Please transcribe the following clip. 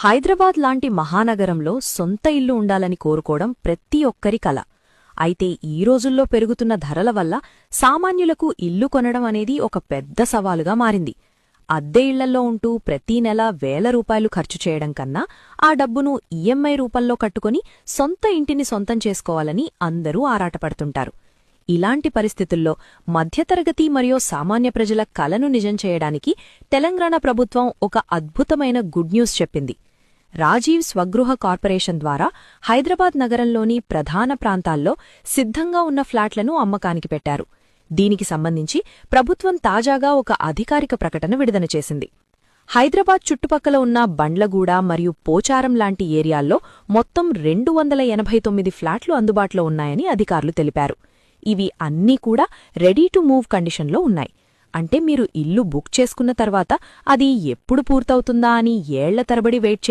హైదరాబాద్ లాంటి మహానగరంలో సొంత ఇల్లు ఉండాలని కోరుకోవడం ప్రతి ఒక్కరి కల. అయితే ఈ రోజుల్లో పెరుగుతున్న ధరల వల్ల సామాన్యులకు ఇల్లు కొనడం అనేది ఒక పెద్ద సవాలుగా మారింది. అద్దె ఇళ్లల్లో ఉంటూ ప్రతీ నెల వేల రూపాయలు ఖర్చు చేయడం కన్నా ఆ డబ్బును ఈఎంఐ రూపంలో కట్టుకుని సొంత ఇంటిని సొంతం చేసుకోవాలని అందరూ ఆరాటపడుతుంటారు. ఇలాంటి పరిస్థితుల్లో మధ్యతరగతి మరియు సామాన్య ప్రజల కలను నిజం చేయడానికి తెలంగాణ ప్రభుత్వం ఒక అద్భుతమైన గుడ్ న్యూస్ చెప్పింది. రాజీవ్ స్వగృహ కార్పొరేషన్ ద్వారా హైదరాబాద్ నగరంలోని ప్రధాన ప్రాంతాల్లో సిద్ధంగా ఉన్న ఫ్లాట్లను అమ్మకానికి పెట్టారు. దీనికి సంబంధించి ప్రభుత్వం తాజాగా ఒక అధికారిక ప్రకటన విడుదల చేసింది. హైదరాబాద్ చుట్టుపక్కల ఉన్న బండ్లగూడ మరియు పోచారం లాంటి ఏరియాల్లో మొత్తం 289 ఫ్లాట్లు అందుబాటులో ఉన్నాయని అధికారులు తెలిపారు. ఇవి అన్నీ కూడా రెడీ టు మూవ్ కండిషన్లో ఉన్నాయి. అంటే మీరు ఇల్లు బుక్ చేసుకున్న తర్వాత అది ఎప్పుడు పూర్తవుతుందా అని ఏళ్ల తరబడి వెయిట్